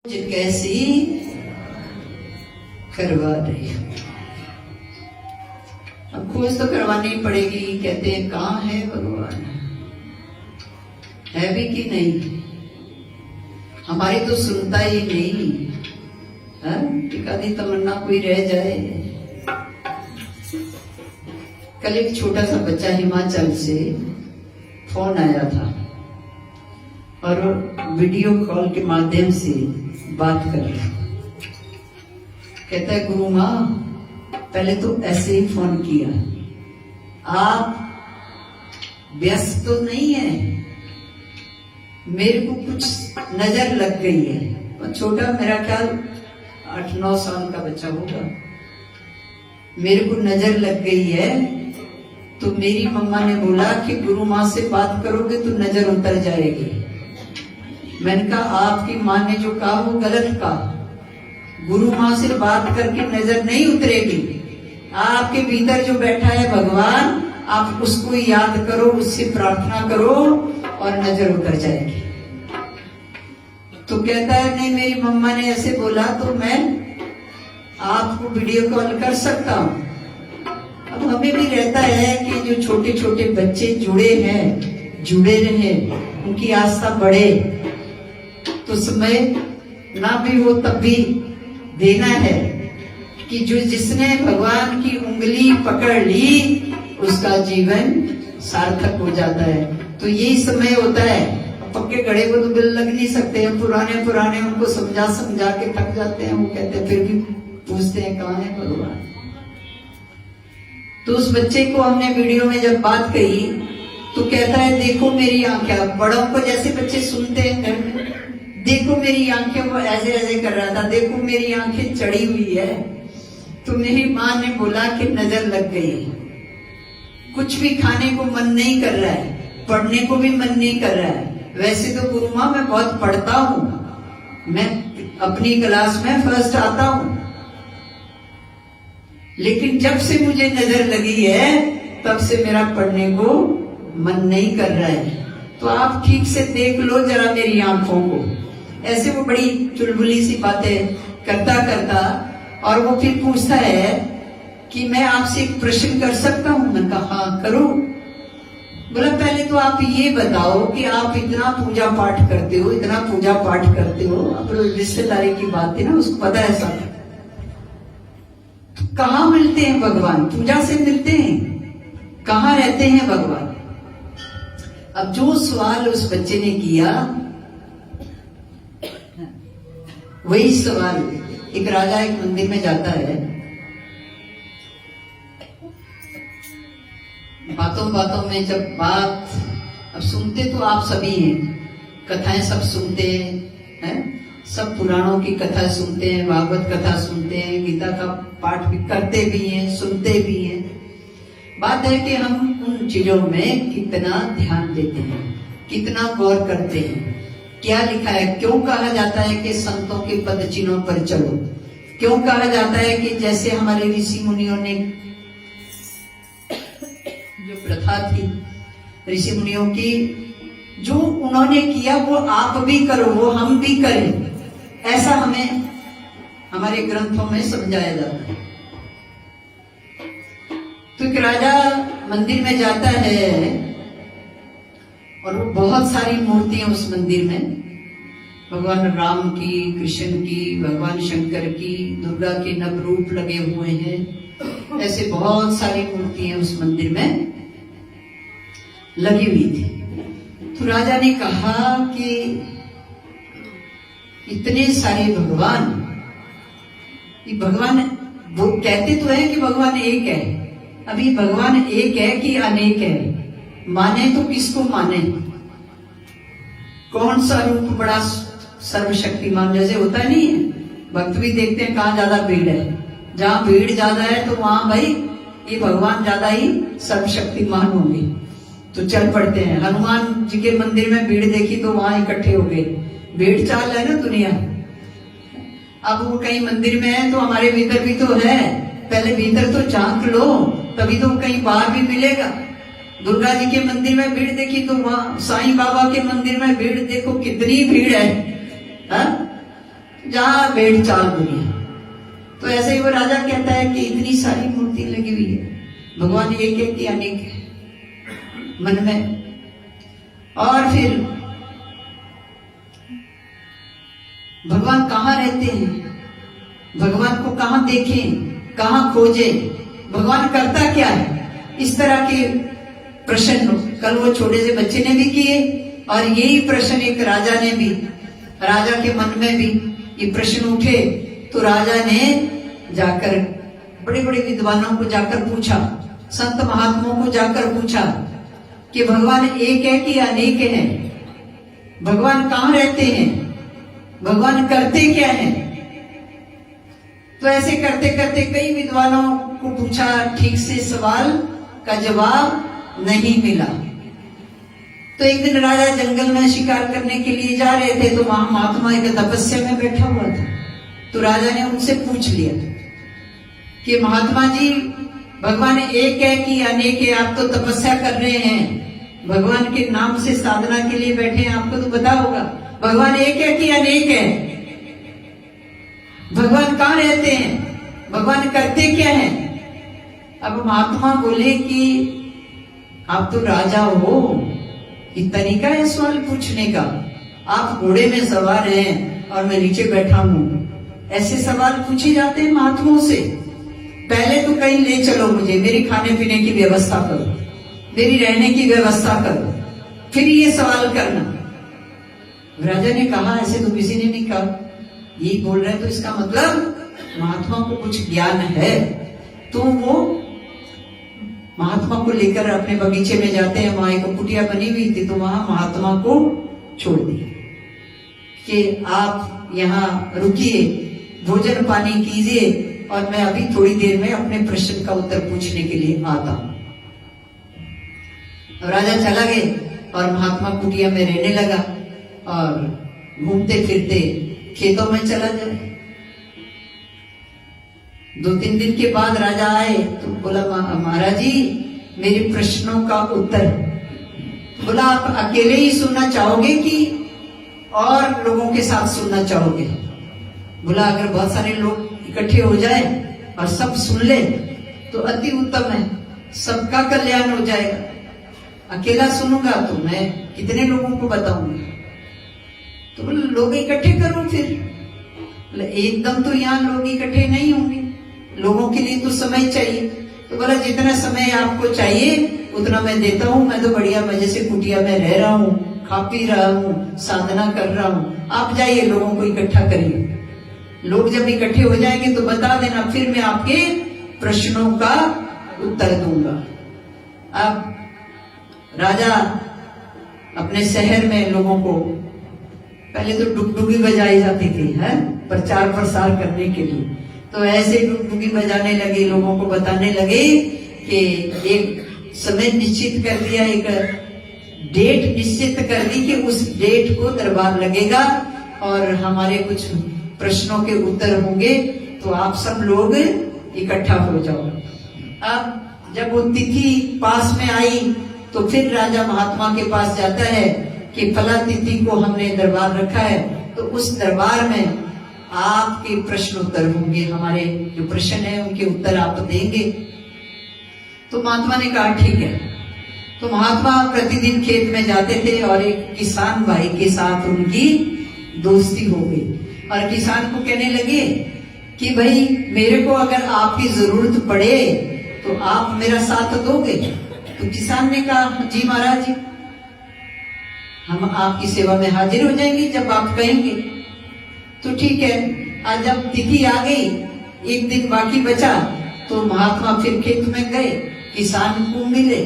कैसी करवा रही हो। अब खोज तो करवानी पड़ेगी। कहते हैं कहाँ है भगवान, है भी कि नहीं। हमारी तो सुनता ही नहीं है। एक आधी तमन्ना कोई रह जाए। कल एक छोटा सा बच्चा हिमाचल से फोन आया था और वीडियो कॉल के माध्यम से बात कर रहा। कहता है गुरु माँ, पहले तो ऐसे ही फोन किया, आप व्यस्त तो नहीं है, मेरे को कुछ नजर लग गई है। और छोटा, मेरा ख्याल 8-9 साल का बच्चा होगा। मेरे को नजर लग गई है, तो मेरी मम्मा ने बोला कि गुरु माँ से बात करोगे तो नजर उतर जाएगी। मैंने कहा आपकी माँ ने जो कहा वो गलत कहा। गुरु माँ से बात करके नजर नहीं उतरेगी। आपके भीतर जो बैठा है भगवान, आप उसको याद करो, उससे प्रार्थना करो और नजर उतर जाएगी। तो कहता है नहीं, मेरी मम्मा ने ऐसे बोला तो मैं आपको वीडियो कॉल कर सकता हूँ। अब हमें भी रहता है कि जो छोटे छोटे बच्चे जुड़े हैं, जुड़े रहे, उनकी आस्था बढ़े। तो समय ना भी हो तब भी देना है कि जो जिसने भगवान की उंगली पकड़ ली उसका जीवन सार्थक हो जाता है। तो यही समय होता है। पक्के घड़े को तो बिल लग नहीं सकते हैं। पुराने उनको समझा समझा के थक जाते हैं। वो कहते हैं, फिर भी पूछते हैं कहाँ है भगवान। तो उस बच्चे को हमने वीडियो में जब बात कही तो कहता है देखो मेरी आंखें, बड़ों को जैसे बच्चे सुनते हैं, देखो मेरी आंखें, वो ऐसे ऐसे कर रहा था, देखो मेरी आंखें चढ़ी हुई है। तो मेरी माँ ने बोला कि नजर लग गई। कुछ भी खाने को मन नहीं कर रहा है, पढ़ने को भी मन नहीं कर रहा है। वैसे तो गुरु माँ मैं बहुत पढ़ता हूँ, मैं अपनी क्लास में फर्स्ट आता हूँ, लेकिन जब से मुझे नजर लगी है तब से मेरा पढ़ने को मन नहीं कर रहा है। तो आप ठीक से देख लो जरा मेरी आंखों को। ऐसे वो बड़ी चुलबुली सी बातें करता करता, और वो फिर पूछता है कि मैं आपसे एक प्रश्न कर सकता हूं। मैंने कहा हाँ करो। बोला पहले तो आप ये बताओ कि आप इतना पूजा पाठ करते हो, इतना पूजा पाठ करते हो, अब रिश्तेदारी की बात थी ना, उसको पता है सब। तो कहाँ मिलते हैं भगवान? पूजा से मिलते हैं। कहाँ रहते हैं भगवान? अब जो सवाल उस बच्चे ने किया, वही सवाल एक राजा एक मंदिर में जाता है। बातों बातों में जब बात, अब सुनते तो आप सभी हैं, कथाएं सब सुनते हैं, सब पुराणों की कथा सुनते हैं, भागवत कथा सुनते हैं, गीता का पाठ भी करते भी हैं, सुनते भी हैं। बात है कि हम उन चीजों में कितना ध्यान देते हैं, कितना गौर करते हैं। क्या लिखा है? क्यों कहा जाता है कि संतों के पद चिन्हों पर चलो? क्यों कहा जाता है कि जैसे हमारे ऋषि मुनियों ने जो प्रथा थी, ऋषि मुनियों की, जो उन्होंने किया वो आप भी करो, वो हम भी करें, ऐसा हमें हमारे ग्रंथों में समझाया जाता है। तो एक राजा मंदिर में जाता है और वो बहुत सारी मूर्तियां उस मंदिर में, भगवान राम की, कृष्ण की, भगवान शंकर की, दुर्गा के नवरूप लगे हुए हैं। ऐसे बहुत सारी मूर्तियां उस मंदिर में लगी हुई थी। तो राजा ने कहा कि इतने सारे भगवान, ये भगवान, वो कहते तो है कि भगवान एक है। अभी भगवान एक है कि अनेक है? माने तो किसको माने? कौन सा रूप बड़ा सर्वशक्तिमान? जैसे होता नहीं है, भक्त भी देखते हैं कहाँ ज्यादा भीड़ है। जहां भीड़ ज्यादा है तो वहां भाई ये भगवान ज्यादा ही सर्वशक्तिमान होंगे, तो चल पड़ते हैं। हनुमान जी के मंदिर में भीड़ देखी तो वहां इकट्ठे हो गए। भीड़ चाल है ना दुनिया। अब वो कहीं मंदिर में है तो हमारे भीतर भी तो है। पहले भीतर तो झांक लो, तभी तो कहीं बाहर भी मिलेगा। दुर्गा जी के मंदिर में भीड़ देखी तो वहां, साईं बाबा के मंदिर में भीड़ देखो कितनी भीड़ है। जहां भेड़ चाल बुरी। तो ऐसे ही वो राजा कहता है कि इतनी सारी मूर्ति लगी हुई है, भगवान एक है कि अनेक है मन में। और फिर भगवान कहाँ रहते हैं, भगवान को कहाँ देखें, कहाँ खोजे, भगवान करता क्या है, इस तरह के प्रश्न कल वो छोटे से बच्चे ने भी किए और यही प्रश्न एक राजा ने भी, राजा के मन में भी ये प्रश्न उठे। तो राजा ने जाकर बड़े बड़े विद्वानों को जाकर पूछा, संत महात्माओं को जाकर पूछा कि भगवान एक है कि अनेक है, भगवान कहाँ रहते हैं, भगवान करते क्या है। तो ऐसे करते करते कई विद्वानों को पूछा, ठीक से सवाल का जवाब नहीं मिला। तो एक दिन राजा जंगल में शिकार करने के लिए जा रहे थे, तो वहां महात्मा एक तपस्या में बैठा हुआ था। तो राजा ने उनसे पूछ लिया कि महात्मा जी, भगवान एक है कि अनेक है, आप तो तपस्या कर रहे हैं, भगवान के नाम से साधना के लिए बैठे हैं, आपको तो पता होगा भगवान एक है कि अनेक है, भगवान कहाँ रहते हैं, भगवान करते क्या है। अब महात्मा बोले कि आप तो राजा हो, ये तरीका है सवाल पूछने का, आप घोड़े में सवार हैं और मैं नीचे बैठा हूं, ऐसे सवाल पूछे जाते हैं महात्माओं से। पहले तो कहीं ले चलो मुझे, मेरी खाने पीने की व्यवस्था करो, मेरी रहने की व्यवस्था करो, फिर ये सवाल करना। राजा ने कहा ऐसे तो किसी ने नहीं कहा, यही बोल रहे हैं तो इसका मतलब महात्मा को कुछ ज्ञान है। तो वो महात्मा को लेकर अपने बगीचे में जाते हैं, वहां एक कुटिया बनी हुई थी, तो वहां महात्मा को छोड़ दिया कि आप यहाँ रुकिए, भोजन पानी कीजिए और मैं अभी थोड़ी देर में अपने प्रश्न का उत्तर पूछने के लिए आता हूं। राजा चला गए और महात्मा कुटिया में रहने लगा और घूमते फिरते खेतों में चला जाए। 2-3 दिन के बाद राजा आए तो बोला, महाराज जी मेरे प्रश्नों का उत्तर। बोला, आप अकेले ही सुनना चाहोगे कि और लोगों के साथ सुनना चाहोगे। बोला, अगर बहुत सारे लोग इकट्ठे हो जाए और सब सुन ले तो अति उत्तम है, सबका कल्याण हो जाएगा। अकेला सुनूंगा तो मैं कितने लोगों को बताऊंगा। तो बोले, लोग इकट्ठे करो फिर। बोले, एकदम तो यहाँ लोग इकट्ठे नहीं होंगे, लोगों के लिए तो समय चाहिए। तो बोला, जितना समय आपको चाहिए उतना मैं देता हूँ, मैं तो बढ़िया मजे से कुटिया में रह रहा हूँ, खा पी रहा हूँ, साधना कर रहा हूँ, आप जाइए लोगों को इकट्ठा करिए। लोग जब इकट्ठे हो जाएंगे तो बता देना, फिर मैं आपके प्रश्नों का उत्तर दूंगा। अब राजा अपने शहर में लोगों को, पहले तो डुगडुगी बजाई जाती थी है प्रचार प्रसार करने के लिए, तो ऐसे डुगडुगी बजाने लगे, लोगों को बताने लगे कि एक समय निश्चित कर दिया, एक डेट निश्चित कर दी कि उस डेट को दरबार लगेगा और हमारे कुछ प्रश्नों के उत्तर होंगे, तो आप सब लोग इकट्ठा हो जाओ। अब जब वो तिथि पास में आई तो फिर राजा महात्मा के पास जाता है कि फला तिथि को हमने दरबार रखा है, तो उस दरबार में आपके प्रश्न उत्तर होंगे, हमारे जो प्रश्न है उनके उत्तर आप देंगे। तो महात्मा ने कहा ठीक है। तो महात्मा प्रतिदिन खेत में जाते थे और एक किसान भाई के साथ उनकी दोस्ती हो गई और किसान को कहने लगे कि भाई मेरे को अगर आपकी जरूरत पड़े तो आप मेरा साथ दोगे। तो किसान ने कहा जी महाराज जी, हम आपकी सेवा में हाजिर हो जाएंगे जब आप कहेंगे। तो ठीक है। आज जब तिथि आ गई, एक दिन बाकी बचा, तो महात्मा फिर खेत में गए, किसान को मिले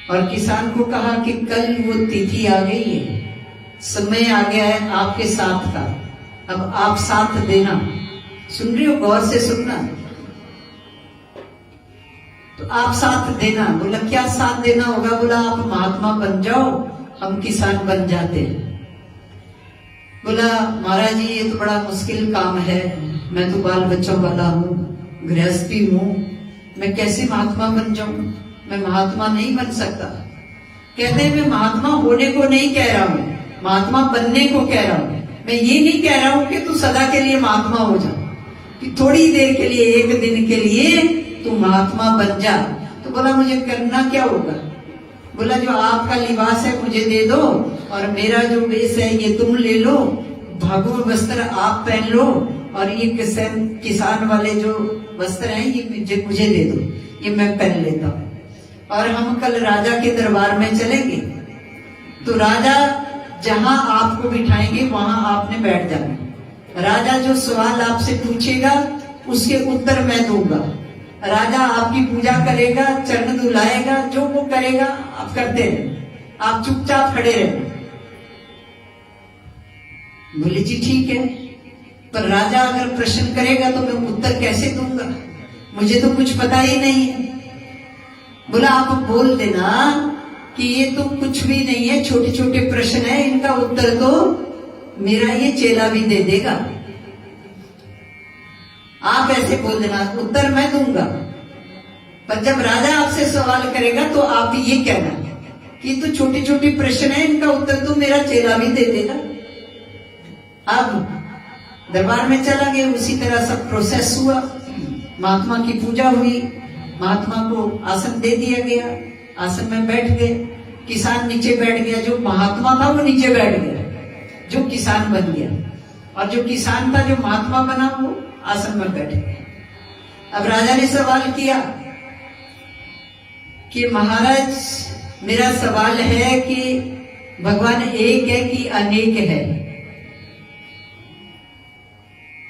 और किसान को कहा कि कल वो तिथि आ गई है, समय आ गया है आपके साथ का, अब आप साथ देना। सुन रही हो, गौर से सुनना। तो आप साथ देना। बोला क्या साथ देना होगा? बोला आप महात्मा बन जाओ, हम किसान बन जाते। बोला महाराज जी ये तो बड़ा मुश्किल काम है, मैं तो बाल बच्चों वाला हूँ, गृहस्थी हूँ, मैं कैसे महात्मा बन जाऊं? मैं महात्मा नहीं बन सकता। कहते हैं मैं महात्मा होने को नहीं कह रहा हूँ, महात्मा बनने को कह रहा हूँ। मैं ये नहीं कह रहा हूं कि तू सदा के लिए महात्मा हो जा, कि थोड़ी देर के लिए, एक दिन के लिए तू महात्मा बन जा। तो बोला मुझे करना क्या होगा? बोला जो आपका लिबास है मुझे दे दो, और मेरा जो वेश है ये तुम ले लो, भगवा वस्त्र आप पहन लो, और ये किसान वाले जो वस्त्र हैं ये मुझे दे दो, ये मैं पहन लेता हूँ, और हम कल राजा के दरबार में चलेंगे। तो राजा जहां आपको बिठाएंगे वहां आपने बैठ जाना। राजा जो सवाल आपसे पूछेगा उसके उत्तर मैं दूंगा। राजा आपकी पूजा करेगा, चरण धुलाएगा, जो वो करेगा आप करते रहे, आप चुपचाप खड़े रहे। बोले जी ठीक है, पर राजा अगर प्रश्न करेगा तो मैं उत्तर कैसे दूंगा, मुझे तो कुछ पता ही नहीं है। बोला आप बोल देना कि ये तो कुछ भी नहीं है, छोटे छोटे प्रश्न है, इनका उत्तर तो मेरा ये चेला भी दे देगा। आप ऐसे बोल देना, उत्तर मैं दूंगा, पर जब राजा आपसे सवाल करेगा तो आप ये कहना कि तो छोटे छोटे प्रश्न है, इनका उत्तर तो मेरा चेला भी दे देगा। अब दरबार में चला गया, उसी तरह सब प्रोसेस हुआ। महात्मा की पूजा हुई, महात्मा को आसन दे दिया गया, आसन में बैठ गए। किसान नीचे बैठ गया, जो महात्मा था वो नीचे बैठ गया, जो किसान बन गया, और जो किसान था जो महात्मा बना वो आसन में बैठ गया। अब राजा ने सवाल किया कि महाराज मेरा सवाल है कि भगवान एक है कि अनेक है,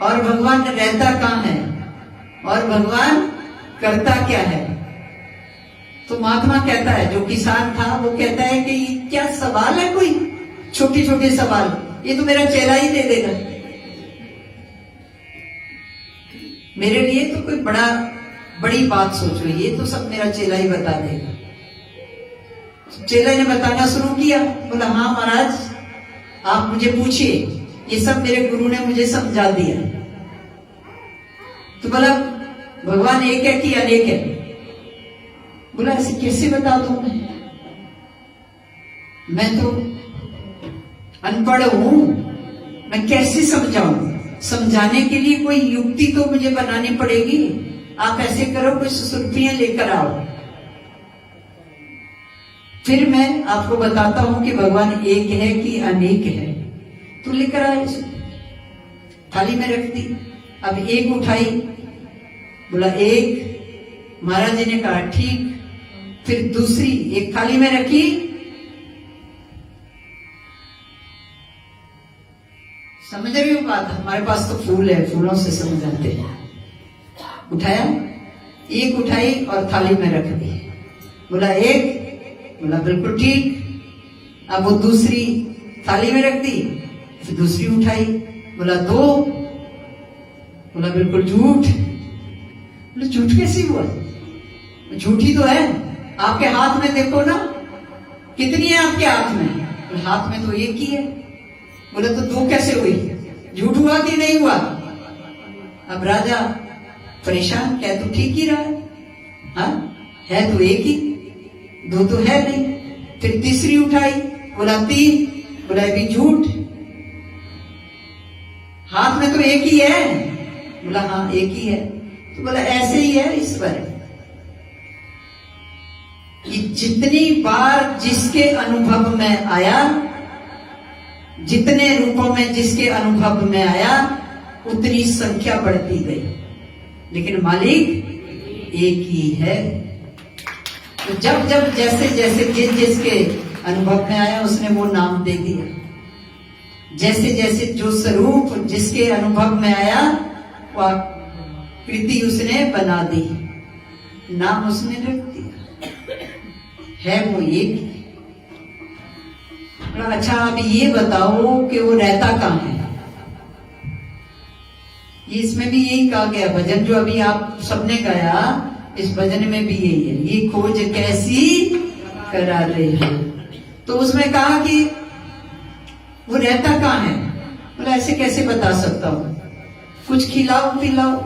और भगवान रहता कहाँ है, और भगवान करता क्या है? तो महात्मा कहता है, जो किसान था वो कहता है कि ये क्या सवाल है, कोई छोटे छोटे सवाल, ये तो मेरा चेला ही दे देगा, मेरे लिए तो कोई बड़ी बात सोच रही है, ये तो सब मेरा चेला ही बता देगा। चेला ने बताना शुरू किया। बोला हाँ महाराज आप मुझे पूछिए, ये सब मेरे गुरु ने मुझे समझा दिया। तो बोला भगवान एक है कि अनेक है? बोला ऐसे कैसे बता दूं मैं तो अनपढ़ हूं, मैं कैसे समझाऊं? समझाने के लिए कोई युक्ति तो मुझे बनानी पड़ेगी। आप ऐसे करो, कुछ सुर्खियां लेकर आओ, फिर मैं आपको बताता हूं कि भगवान एक है कि अनेक है। तो लेकर आए, थाली में रख दी। अब एक उठाई, बोला एक। महाराज जी ने कहा ठीक। फिर दूसरी एक थाली में रखी, समझ रही हो बात? हमारे पास तो फूल है, फूलों से समझाते हैं। उठाया, एक उठाई और थाली में रख दी। बोला एक, बोला बिल्कुल ठीक। अब वो दूसरी थाली में रख दी, फिर दूसरी उठाई, बोला दो, बोला बिल्कुल झूठ। बोला झूठ कैसी हुआ? झूठी तो है, आपके हाथ में देखो ना, कितनी है आपके हाथ में? बोला हाथ में तो एक ही है। बोले तो दो कैसे हुई? झूठ हुआ कि नहीं हुआ? अब राजा परेशान, क्या तो ठीक ही रहा है, हाँ है तो एक ही, दो तो है नहीं। फिर तीसरी उठाई, बोला तीन, बोला भी झूठ, हाथ में तो एक ही है। बोला हाँ एक ही है। तो बोला ऐसे ही है ईश्वर, कि जितनी बार जिसके अनुभव में आया, जितने रूपों में जिसके अनुभव में आया, उतनी संख्या बढ़ती गई, लेकिन मालिक एक ही है। तो जब जब जैसे जैसे जिसके अनुभव में आया उसने वो नाम दे दिया, जैसे जैसे जो स्वरूप जिसके अनुभव में आया वो आकृति उसने बना दी, नाम उसने रख दिया, है वो एक। अच्छा अब ये बताओ कि वो रहता कहाँ है? ये इसमें भी यही कहा गया, भजन जो अभी आप सबने गाया, इस भजन में भी यही है, ये खोज कैसी करा रहे हो। तो उसमें कहा कि वो रहता कहाँ है? बोला ऐसे कैसे बता सकता हूं, कुछ खिलाओ पिलाओ,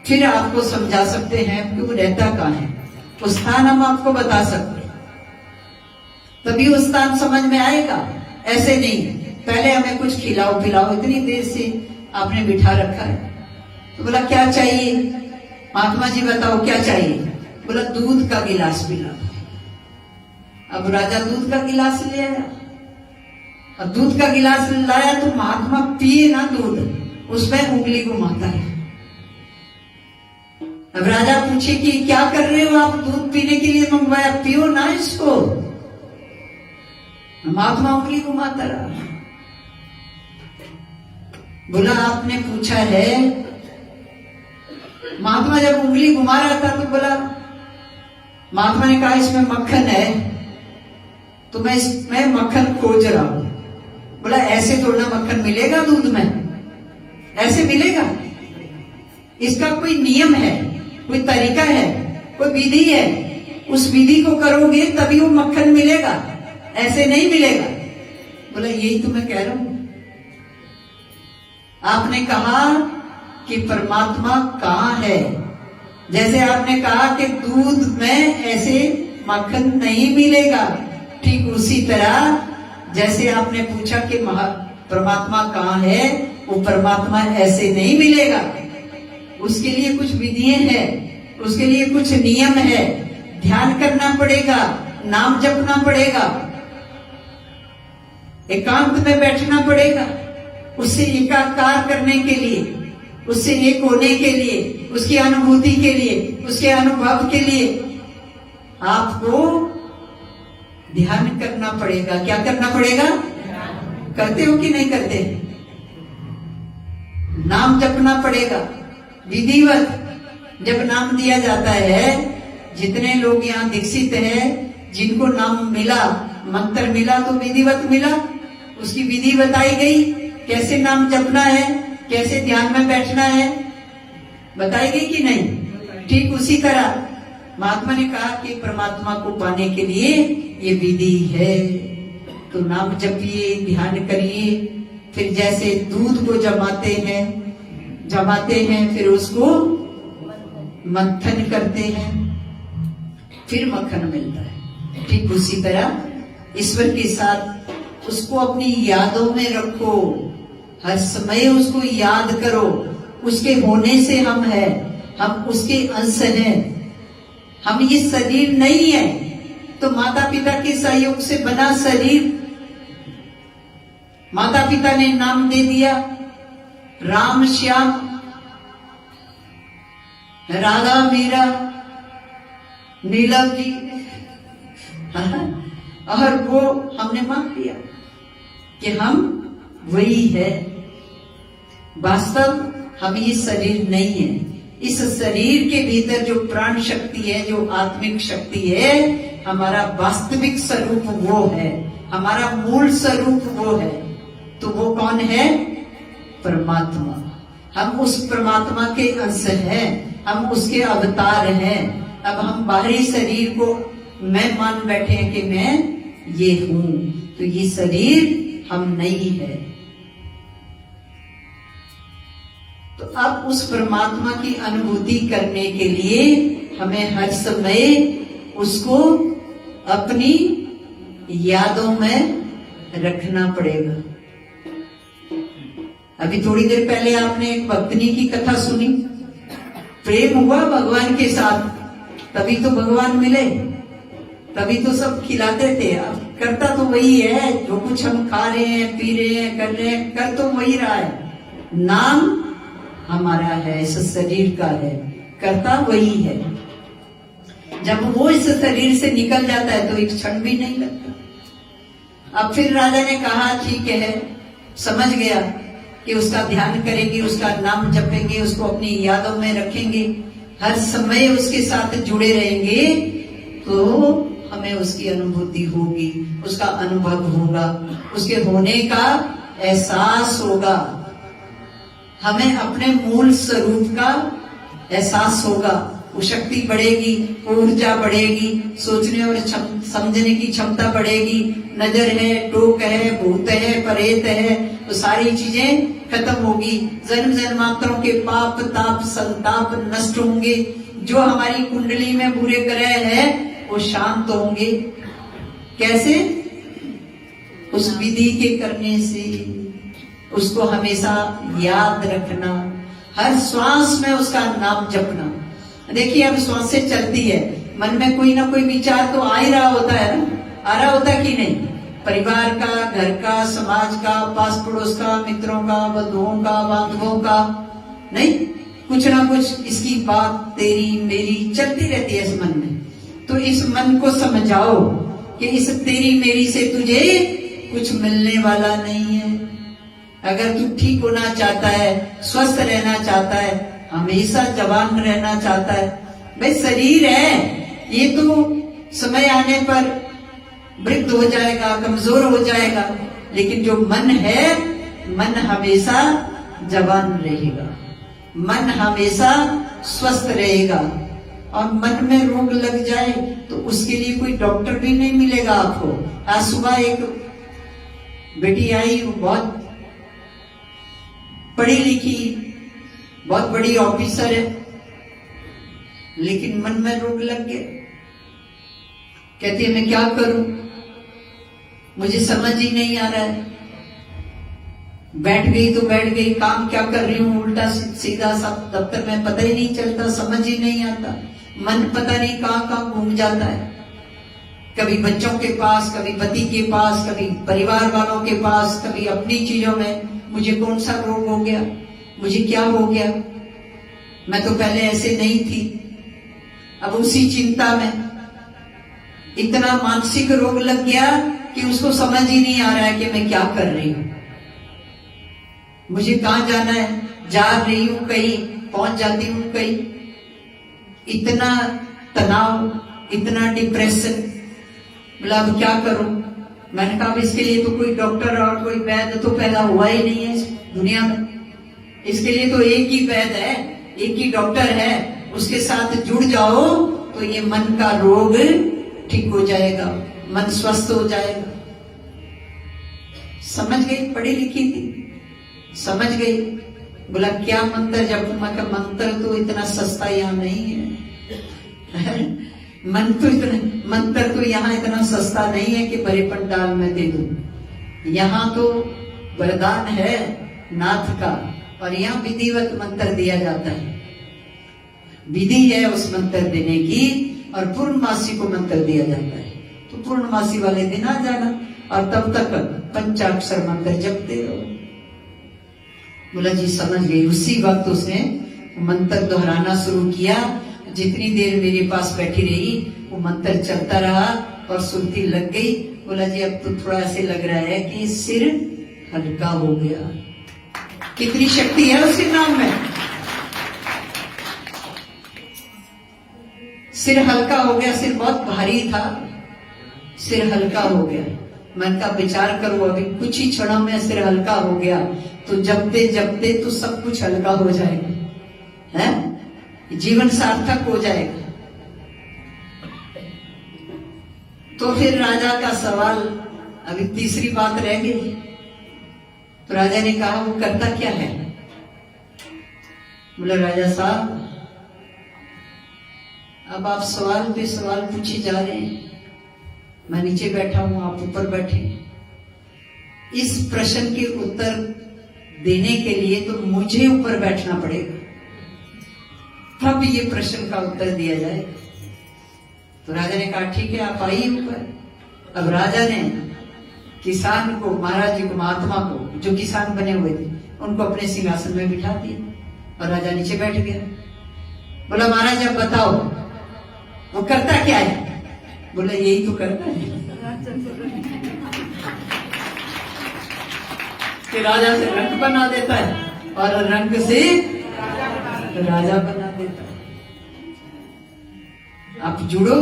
फिर आपको समझा सकते हैं कि वो रहता कहाँ है। वो स्थान हम आपको बता सकते, तभी वो स्थान समझ में आएगा। ऐसे नहीं पहले हमें कुछ खिलाओ पिलाओ, इतनी देर से आपने बिठा रखा है। तो बोला क्या चाहिए महात्मा जी, बताओ क्या चाहिए। बोला दूध का गिलास पिला। अब राजा दूध का गिलास ले आया। अब दूध का गिलास लाया तो महात्मा पिए ना दूध, उसमें उंगली घुमाता है। अब राजा पूछे कि क्या कर रहे हो आप, दूध पीने के लिए मंगवाया, पियो ना इसको। महात्मा उंगली घुमाता रहा। बोला आपने पूछा है। महात्मा जब उंगली घुमा रहा था तो बोला, महात्मा ने कहा इसमें मक्खन है तो मैं इसमें मक्खन खोज रहा हूं। बोला ऐसे थोड़ा मक्खन मिलेगा दूध में, ऐसे मिलेगा? इसका कोई नियम है, कोई तरीका है, कोई विधि है। उस विधि को करोगे तभी वो मक्खन मिलेगा, ऐसे नहीं मिलेगा। बोला यही तो मैं कह रहा हूं। आपने कहा कि परमात्मा कहाँ है, जैसे आपने कहा कि दूध में ऐसे मक्खन नहीं मिलेगा, ठीक उसी तरह जैसे आपने पूछा कि परमात्मा कहाँ है, वो परमात्मा ऐसे नहीं मिलेगा। उसके लिए कुछ विधियां हैं, उसके लिए कुछ नियम है, ध्यान करना पड़ेगा, नाम जपना पड़ेगा, एकांत में बैठना पड़ेगा, उससे एकाकार करने के लिए, उससे एक होने के लिए, उसकी अनुभूति के लिए, उसके अनुभव के लिए आपको ध्यान करना पड़ेगा। क्या करना पड़ेगा? करते हो कि नहीं करते? नाम जपना पड़ेगा विधिवत। जब नाम दिया जाता है, जितने लोग यहाँ दीक्षित हैं, जिनको नाम मिला, मंत्र मिला तो विधिवत मिला, उसकी विधि बताई गई, कैसे नाम जपना है, कैसे ध्यान में बैठना है, बताई गई कि नहीं? ठीक उसी तरह महात्मा ने कहा कि परमात्मा को पाने के लिए ये विधि है, तो नाम जपिए, ध्यान करिए। फिर जैसे दूध को जमाते हैं, फिर उसको मंथन करते हैं, फिर मक्खन मिलता है। ठीक उसी तरह ईश्वर के साथ उसको अपनी यादों में रखो, हर समय उसको याद करो। उसके होने से हम हैं, हम उसके अंश हैं। हम ये शरीर नहीं है, तो माता पिता के सहयोग से बना शरीर, माता पिता ने नाम दे दिया राम श्याम, राधा मीरा, नीलम जी, और वो हमने मान लिया कि हम वही है। वास्तव हम ये शरीर नहीं है। इस शरीर के भीतर जो प्राण शक्ति है, जो आत्मिक शक्ति है, हमारा वास्तविक स्वरूप वो है, हमारा मूल स्वरूप वो है। तो वो कौन है? परमात्मा। हम उस परमात्मा के अंश हैं, हम उसके अवतार हैं। अब हम बाहरी शरीर को मैं मान बैठे हैं कि मैं ये हूं, तो ये शरीर हम नहीं है। तो अब उस परमात्मा की अनुभूति करने के लिए हमें हर समय उसको अपनी यादों में रखना पड़ेगा। अभी थोड़ी देर पहले आपने एक भक्तनी की कथा सुनी, प्रेम हुआ भगवान के साथ, तभी तो भगवान मिले, तभी तो सब खिलाते थे। अब करता तो वही है, जो कुछ हम खा रहे हैं, पी रहे हैं, कर रहे हैं, कर तो वही रहा है। नाम हमारा है, इस शरीर का है, करता वही है। जब वो इस शरीर से निकल जाता है तो एक क्षण भी नहीं लगता। अब फिर राजा ने कहा ठीक है, समझ गया कि उसका ध्यान करेंगे, उसका नाम जपेंगे, उसको अपनी यादों में रखेंगे, हर समय उसके साथ जुड़े रहेंगे, तो हमें उसकी अनुभूति होगी, उसका अनुभव होगा, उसके होने का एहसास होगा, हमें अपने मूल स्वरूप का एहसास होगा। वो शक्ति बढ़ेगी, ऊर्जा बढ़ेगी, सोचने और समझने की क्षमता बढ़ेगी। नजर है, टोक है, भूत है, परेत है, तो सारी चीजें खत्म होगी। जन्म जन्मांतरों के पाप ताप संताप नष्ट होंगे। जो हमारी कुंडली में बुरे ग्रह है वो शांत होंगे। कैसे? उस विधि के करने से, उसको हमेशा याद रखना, हर श्वास में उसका नाम जपना। देखिए अब श्वासें चलती है, मन में कोई ना कोई विचार तो आ ही रहा होता है ना, आ रहा होता कि नहीं? परिवार का, घर का, समाज का, पास पड़ोस का, मित्रों का, बंधुओं का, बांधवों का, नहीं कुछ ना कुछ इसकी बात तेरी मेरी चलती रहती है इस मन में। तो इस मन को समझाओ कि इस तेरी मेरी से तुझे कुछ मिलने वाला नहीं है। अगर तू ठीक होना चाहता है, स्वस्थ रहना चाहता है, हमेशा जवान रहना चाहता है, भाई शरीर है ये तो समय आने पर वृद्ध हो जाएगा, कमजोर हो जाएगा, लेकिन जो मन है, मन हमेशा जवान रहेगा, मन हमेशा स्वस्थ रहेगा। और मन में रोग लग जाए तो उसके लिए कोई डॉक्टर भी नहीं मिलेगा आपको। आज सुबह एक बेटी आई, वो बहुत पढ़ी लिखी, बहुत बड़ी ऑफिसर है, लेकिन मन में रोग लग गया। कहती है मैं क्या करूं, मुझे समझ ही नहीं आ रहा है। बैठ गई तो बैठ गई, काम क्या कर रही हूं उल्टा सीधा सब दफ्तर में पता ही नहीं चलता, समझ ही नहीं आता। मन पता नहीं कहां कहां घूम जाता है, कभी बच्चों के पास, कभी पति के पास, कभी परिवार वालों के पास, कभी अपनी चीजों में। मुझे कौन सा रोग हो गया, मुझे क्या हो गया, मैं तो पहले ऐसे नहीं थी। अब उसी चिंता में इतना मानसिक रोग लग गया कि उसको समझ ही नहीं आ रहा है कि मैं क्या कर रही हूं, मुझे कहां जाना है, जा रही हूं कहीं, पहुंच जाती हूं कहीं। इतना तनाव, इतना डिप्रेशन, बोला अब क्या करूं। मैंने कहा इसके लिए तो कोई डॉक्टर और कोई वैद्य तो पैदा हुआ ही नहीं है इस दुनिया में, इसके लिए तो एक ही वैद्य है, एक ही डॉक्टर है, उसके साथ जुड़ जाओ तो ये मन का रोग ठीक हो जाएगा, मन स्वस्थ हो जाएगा। समझ गई, पढ़ी लिखी थी, समझ गई। बोला क्या मंत्र जब, मैं मंत्र तो इतना सस्ता यहाँ नहीं है मंत्र तो यहाँ इतना सस्ता नहीं है कि बड़े पंडाल में दे दूं। यहाँ तो वरदान है नाथ का, और यहाँ विधिवत मंत्र दिया जाता है, विधि है उस मंत्र देने की, और पूर्णमासी को मंत्र दिया जाता है। तो पूर्णमासी वाले दिन आ जाना और तब तक पंचाक्षर मंत्र जपते रहो। बोला जी समझ गई। उसी वक्त उसने मंत्र दोहराना शुरू किया। जितनी देर मेरे पास बैठी रही वो मंत्र चलता रहा और सुरती लग गई। बोला जी अब तो थोड़ा ऐसे लग रहा है कि सिर हल्का हो गया। कितनी शक्ति है उसके नाम में। सिर हल्का हो गया, सिर बहुत भारी था, सिर हल्का हो गया। मन का विचार करो, अभी कुछ ही क्षणों में सिर हल्का हो गया तो जपते जपते तो सब कुछ हल्का हो जाएगा, है जीवन सार्थक हो जाएगा। तो फिर राजा का सवाल, अभी तीसरी बात रह गई। तो राजा ने कहा वो करता क्या है। बोला राजा साहब अब आप सवाल पे सवाल पूछे जा रहे हैं, मैं नीचे बैठा हूं, आप ऊपर बैठे। इस प्रश्न के उत्तर देने के लिए तो मुझे ऊपर बैठना पड़ेगा, तब ये प्रश्न का उत्तर दिया जाएगा। तो राजा ने कहा ठीक है आप आइए ऊपर। अब राजा ने किसान को, महाराज जी को, महात्मा को, जो किसान बने हुए थे, उनको अपने सिंहासन में बिठा दिया और राजा नीचे बैठ गया। बोला महाराज अब बताओ वो करता क्या है। बोला यही तो करता है कि राजा से रंग बना देता है और रंग से राजा बना देता है। आप जुड़ो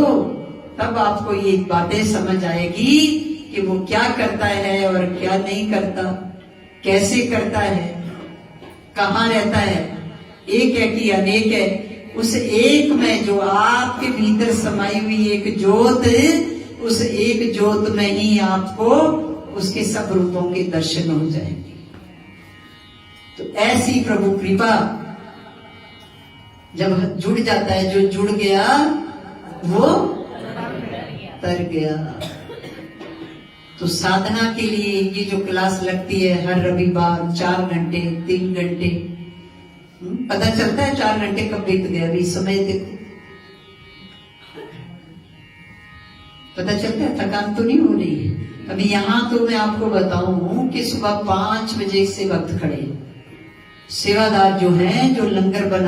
तब आपको ये बातें समझ आएगी कि वो क्या करता है और क्या नहीं करता, कैसे करता है, कहाँ रहता है, एक है कि अनेक है। उस एक में जो आपके भीतर समाई हुई एक ज्योत, उस एक ज्योत में ही आपको उसके सब रूपों के दर्शन हो जाएंगे। तो ऐसी प्रभु कृपा जब जुड़ जाता है, जो जुड़ गया वो तर गया। तो साधना के लिए ये जो क्लास लगती है हर रविवार 4 घंटे 3 घंटे, पता चलता है 4 घंटे कब बीत गए। अभी समय देखो, पता चलता है, थकान तो नहीं हो रही है। अभी यहाँ तो मैं आपको बताऊं कि सुबह 5 बजे से वक्त खड़े सेवादार जो हैं, जो लंगर बना